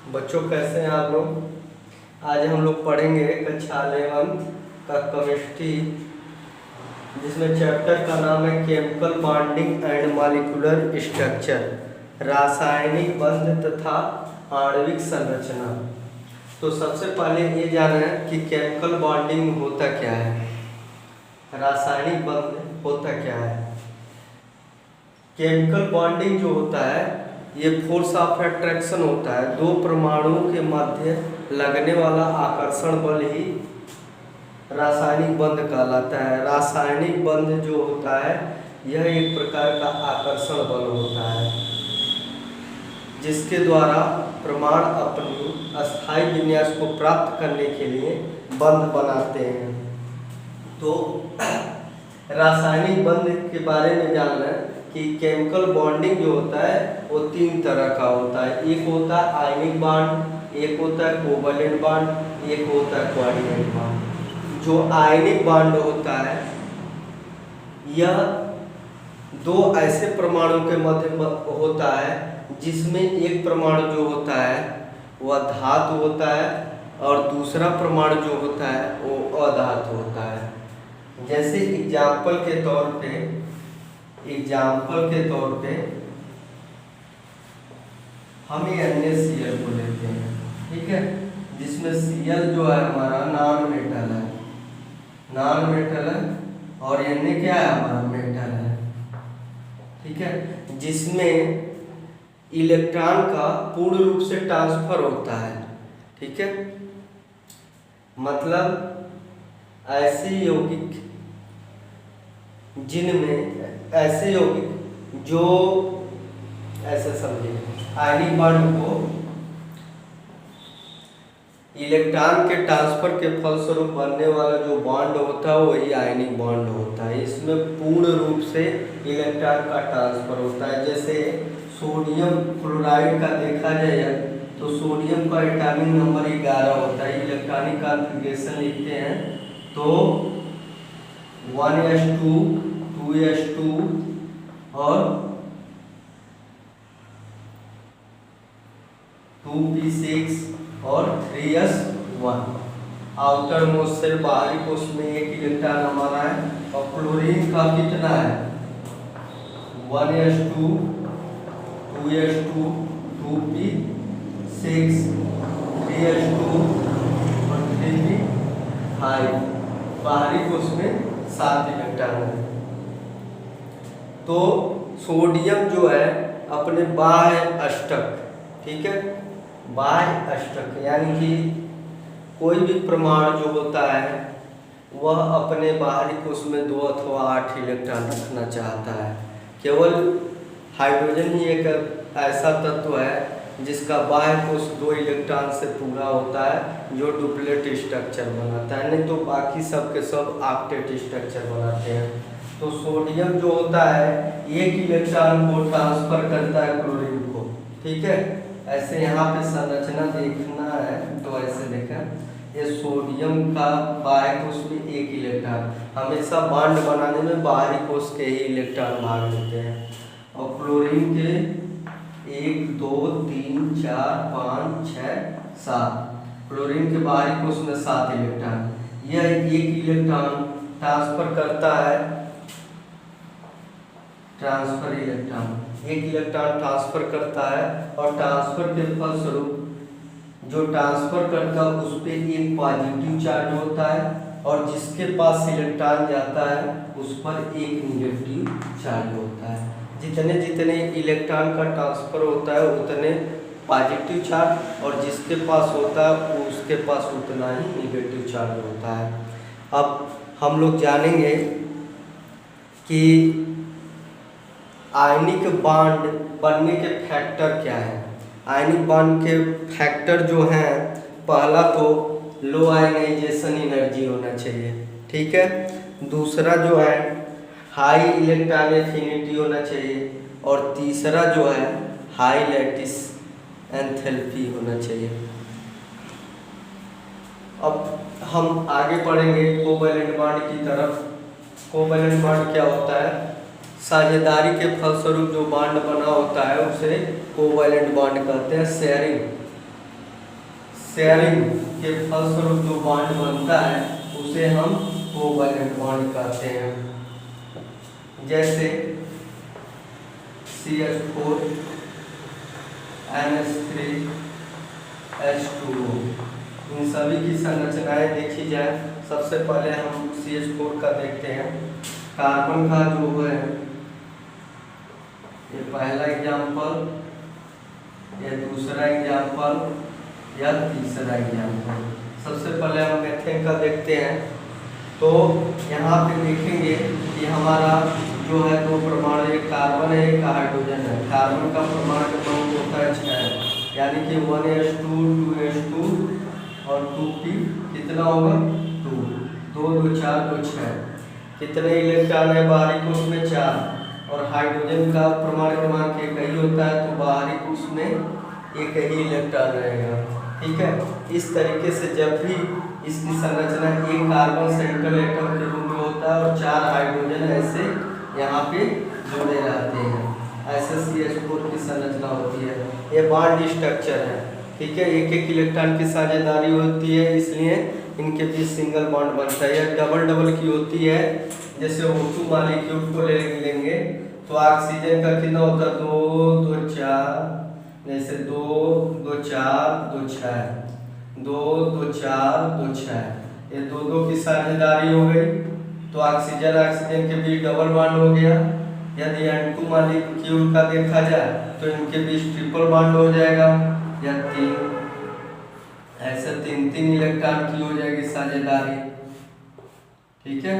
बच्चों कैसे हैं आप लोग। आज हम लोग पढ़ेंगे कक्षा 11 का केमिस्ट्री, जिसमें चैप्टर का नाम है chemical bonding and molecular structure, रासायनिक बंध तथा आणविक संरचना। तो सबसे पहले ये जानना है कि केमिकल बॉन्डिंग होता क्या है, रासायनिक बंध होता क्या है। केमिकल बॉन्डिंग जो होता है ये फोर्स ऑफ अट्रैक्शन होता है, दो परमाणुओं के मध्य लगने वाला आकर्षण बल ही रासायनिक बंध कहलाता है। रासायनिक बंध जो होता है यह एक प्रकार का आकर्षण बल होता है, जिसके द्वारा परमाणु अपनी अस्थायी विन्यास को प्राप्त करने के लिए बंध बनाते हैं। तो रासायनिक बंध के बारे में जानना है कि केमिकल बॉन्डिंग जो होता है वो तीन तरह का होता है। एक होता है आयनिक बॉन्ड, एक होता है कोवैलेंट बॉन्ड, एक होता है कोऑर्डिनेट बॉन्ड। जो आयनिक बॉन्ड होता है यह दो ऐसे परमाणु के मध्य होता है जिसमें एक परमाणु जो होता है वह धातु होता है और दूसरा परमाणु जो होता है वो अधातु होता है। जैसे एग्जाम्पल के तौर पे हम ये NaCl को लेते हैं, ठीक है, जिसमें Cl जो है हमारा नॉन मेटल है और Na क्या है हमारा मेटल है, ठीक है, जिसमें इलेक्ट्रॉन का पूर्ण रूप से ट्रांसफर होता है, ठीक है। मतलब ऐसे यौगिक जो ऐसे समझिए आयनिक बॉन्ड को इलेक्ट्रॉन के ट्रांसफर के फलस्वरूप बनने वाला जो बॉन्ड होता है वही आयनिक बॉन्ड होता है। इसमें पूर्ण रूप से इलेक्ट्रॉन का ट्रांसफर होता है। जैसे सोडियम क्लोराइड का देखा जाए तो सोडियम का एटॉमिक नंबर 11 होता है। इलेक्ट्रॉनिक कॉन्फ़िगरेशन लिखते हैं तो 1s2 2s2 और 2p6 और 3s1। आउटर मोस्ट सेल बाहरी कोश में एक इलेक्ट्रॉन हमारा है और क्लोरीन का कितना है 1s2 2s2 2p6 3s2 और 3p5। बाहरी कोश में 7 इलेक्ट्रॉन है। तो सोडियम जो है अपने बाह्य अष्टक, ठीक है, बाह्य अष्टक यानी कि कोई भी परमाणु जो होता है वह अपने बाहरी कोश में 2 अथवा 8 इलेक्ट्रॉन रखना चाहता है। केवल हाइड्रोजन ही एक ऐसा तत्व है जिसका बाह्य कोश 2 इलेक्ट्रॉन से पूरा होता है, जो डुप्लेट स्ट्रक्चर बनाता है, नहीं तो बाकी सब के सब ऑक्टेट स्ट्रक्चर बनाते हैं। तो सोडियम जो होता है एक इलेक्ट्रॉन को ट्रांसफर करता है क्लोरीन को, ठीक है। ऐसे यहाँ पे संरचना देखना है तो ऐसे देखें, ये सोडियम का बाह्य कोश में एक इलेक्ट्रॉन, हमेशा बॉन्ड बनाने में बाहरी कोश के ही इलेक्ट्रॉन भाग लेते हैं। और क्लोरीन के 1 2 3 4 5 6 7, क्लोरीन के बाहरी कोश में 7 इलेक्ट्रॉन। यह एक इलेक्ट्रॉन ट्रांसफर करता है, ट्रांसफर इलेक्ट्रॉन एक इलेक्ट्रॉन ट्रांसफर करता है और ट्रांसफर के फलस्वरूप जो ट्रांसफर करता है उस पर एक पॉजिटिव चार्ज होता है और जिसके पास इलेक्ट्रॉन जाता है उस पर एक निगेटिव चार्ज होता है। जितने जितने इलेक्ट्रॉन का ट्रांसफर होता है उतने पॉजिटिव चार्ज और जिसके पास होता है उसके पास उतना ही निगेटिव चार्ज होता है। अब हम लोग जानेंगे कि आयनिक बॉन्ड बनने के फैक्टर क्या है। आयनिक बॉन्ड के फैक्टर जो हैं, पहला तो लो आयनाइजेशन एनर्जी होना चाहिए, ठीक है। दूसरा जो है हाई इलेक्ट्रॉन एफिनिटी होना चाहिए और तीसरा जो है हाई लैटिस एंथैल्पी होना चाहिए। अब हम आगे पढ़ेंगे कोवैलेंट बॉन्ड की तरफ। कोवैलेंट बॉन्ड क्या होता है, साझेदारी के फलस्वरूप जो बॉन्ड बना होता है उसे कोवैलेंट बॉन्ड कहते हैं। शेयरिंग शेयरिंग के फलस्वरूप जो बॉन्ड बनता है उसे हम कोवैलेंट बॉन्ड कहते हैं। जैसे CH4 NH3 H2O, इन सभी की संरचनाएं देखी जाए। सबसे पहले हम CH4 का देखते हैं। कार्बन का जो है ये पहला एग्जाम्पल, ये दूसरा एग्जाम्पल, या तीसरा एग्जाम्पल। सबसे पहले हम मीथेन का देखते हैं। तो यहाँ पे देखेंगे कि हमारा जो है दो परमाणु, एक कार्बन है एक हाइड्रोजन है। कार्बन का परमाणु क्रमांक होता है 6, यानी कि 1s2 2s2 और 2p कितना होगा 2, 2 2 4 2 6। कितने इलेक्ट्रॉन है बाहरी कोश में 4, और हाइड्रोजन का परमाणु क्रमांक एक ही होता है, तो बाहरी कोश में एक ही इलेक्ट्रॉन रहेगा। ठीक है, इस तरीके से जब भी इसकी संरचना एक कार्बन सेंट्रल एटम के रूप में होता है और 4 हाइड्रोजन ऐसे यहाँ पे जुड़े रहते हैं, ऐसे CH4 की संरचना होती है। ये बॉन्ड स्ट्रक्चर है। ठीक है, एक एक इलेक्ट्रॉन की साझेदारी होती है, इसलिए इनके बीच सिंगल बॉन्ड बनता है। यह डबल डबल की होती है। जैसे O2 मॉलिक्यूल को लेंगे तो ऑक्सीजन का कितना होता है 2 2 4, जैसे 2 2 4 2 6, 2 2 4 2 6, ये 2 2 की साझेदारी हो गई, तो ऑक्सीजन ऑक्सीजन के बीच डबल बॉन्ड हो गया। यदि N2 मॉलिक्यूल का देखा जाए तो इनके बीच ट्रिपल बॉन्ड हो जाएगा, या 3, ऐसे 3 3 इलेक्ट्रॉन की हो जाएगी साझेदारी। ठीक है,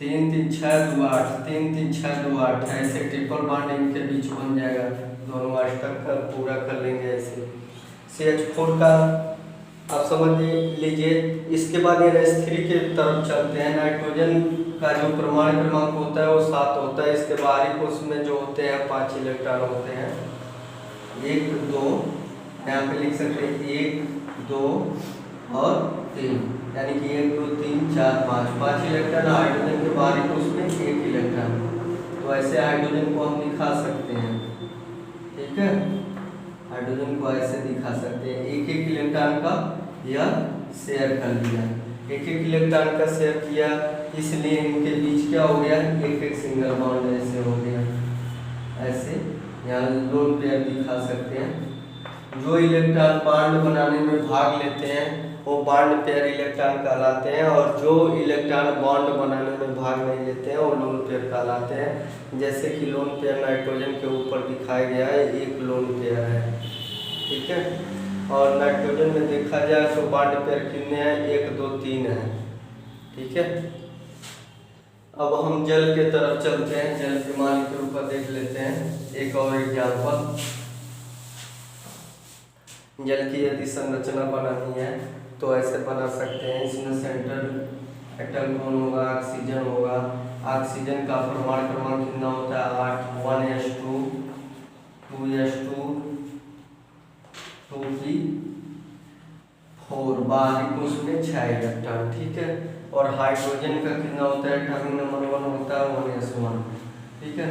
3 3 6 2 8, 3 3 6 2 8, ऐसे ट्रिपल बॉन्ड इनके बीच बन जाएगा। दोनों स्ट्रक्चर पूरा कर लेंगे ऐसे। CH4 का आप समझ लीजिए। इसके बाद NH3 की तरफ चलते हैं। नाइट्रोजन का जो परमाणु क्रमांक होता है वो 7 होता है। इसके बाहरी कोश में जो होते हैं 5 इलेक्ट्रॉन होते हैं, 1 2, यहाँ पे लिख सकते हैं 1 2 और 3, यानी कि 1 2 3 4 5 इलेक्ट्रॉन। हाइड्रोजन के बाहरी कोश में 1 इलेक्ट्रॉन, तो ऐसे हाइड्रोजन को हम दिखा सकते हैं। ठीक है, हाइड्रोजन को ऐसे दिखा सकते हैं, एक एक इलेक्ट्रॉन का यह शेयर कर लिया, एक एक इलेक्ट्रॉन का शेयर किया, इसलिए इनके बीच क्या हो गया एक एक सिंगल बॉन्ड ऐसे हो गया। ऐसे यहाँ लोन पेयर दिखा सकते हैं। जो इलेक्ट्रॉन बॉन्ड बनाने में भाग लेते हैं वो बॉन्ड पेयर इलेक्ट्रॉन कहलाते हैं, और जो इलेक्ट्रॉन बॉन्ड बनाने में भाग नहीं लेते हैं वो लोन पेयर कहलाते हैं। जैसे कि लोन पेयर नाइट्रोजन के ऊपर दिखाया गया है, एक लोन पेयर है। ठीक है, और नाइट्रोजन में देखा जाए तो बॉन्ड पेयर कितने हैं 1 2 3 है। ठीक है, अब हम जल के तरफ चलते हैं। जल के मॉलिक्यूल पर देख लेते हैं एक और एग्जाम्पल। जल की यदि संरचना बनानी है तो ऐसे बना सकते हैं। इसमें सेंट्रल एटम कौन होगा, ऑक्सीजन होगा। ऑक्सीजन का परमाणु क्रमांक कितना होता है 8, 1s2 2s2 2p4, बाहरी कोश में 6 इलेक्ट्रॉन। ठीक है, और हाइड्रोजन का कितना होता है एटॉमिक नंबर 1 होता है 1s1। ठीक है,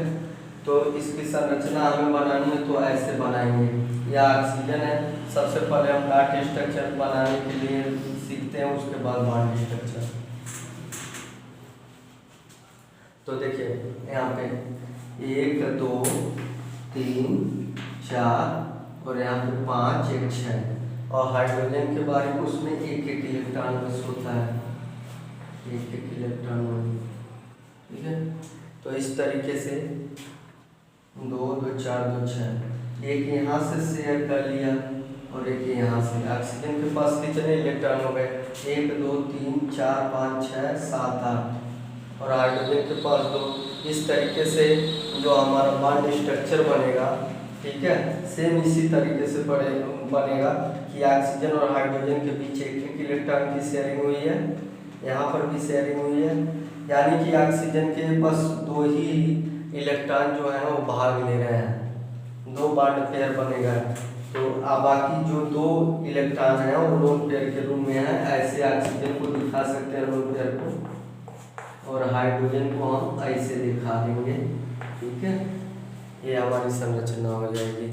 तो इसकी संरचना हमें बनानी है तो ऐसे बनाएंगे। यह ऑक्सीजन है। सबसे पहले हम डॉट स्ट्रक्चर बनाने के लिए सीखते हैं, उसके बाद बॉन्ड स्ट्रक्चर। तो देखिए यहाँ पे 1 2 3 4 और यहाँ पे 5 1 6, और हाइड्रोजन के बारे में उसमें एक एक इलेक्ट्रॉन बस होता है, एक एक इलेक्ट्रॉन। ठीक है, तो इस तरीके से 2 2 4 2 6, एक यहाँ से शेयर कर लिया और एक यहाँ से। ऑक्सीजन के पास कितने इलेक्ट्रॉन हो गए 1 2 3 4 5 6 7 8, और हाइड्रोजन के पास 2। इस तरीके से जो हमारा बॉन्ड स्ट्रक्चर बनेगा, ठीक है, सेम इसी तरीके से बनेगा कि ऑक्सीजन और हाइड्रोजन के बीच एक एक इलेक्ट्रॉन की शेयरिंग हुई है, यहाँ पर भी शेयरिंग हुई है, यानी कि ऑक्सीजन के बस 2 ही इलेक्ट्रॉन जो है वो भाग ले रहे हैं, 2 बॉन्ड पेयर बनेगा। तो बाकी जो 2 इलेक्ट्रॉन है वो लोन पेयर के रूप में है। ऐसे ऑक्सीजन को दिखा सकते हैं लोन पेयर को, और हाइड्रोजन को हम ऐसे दिखा देंगे। ठीक है, ये हमारी संरचना हो जाएगी।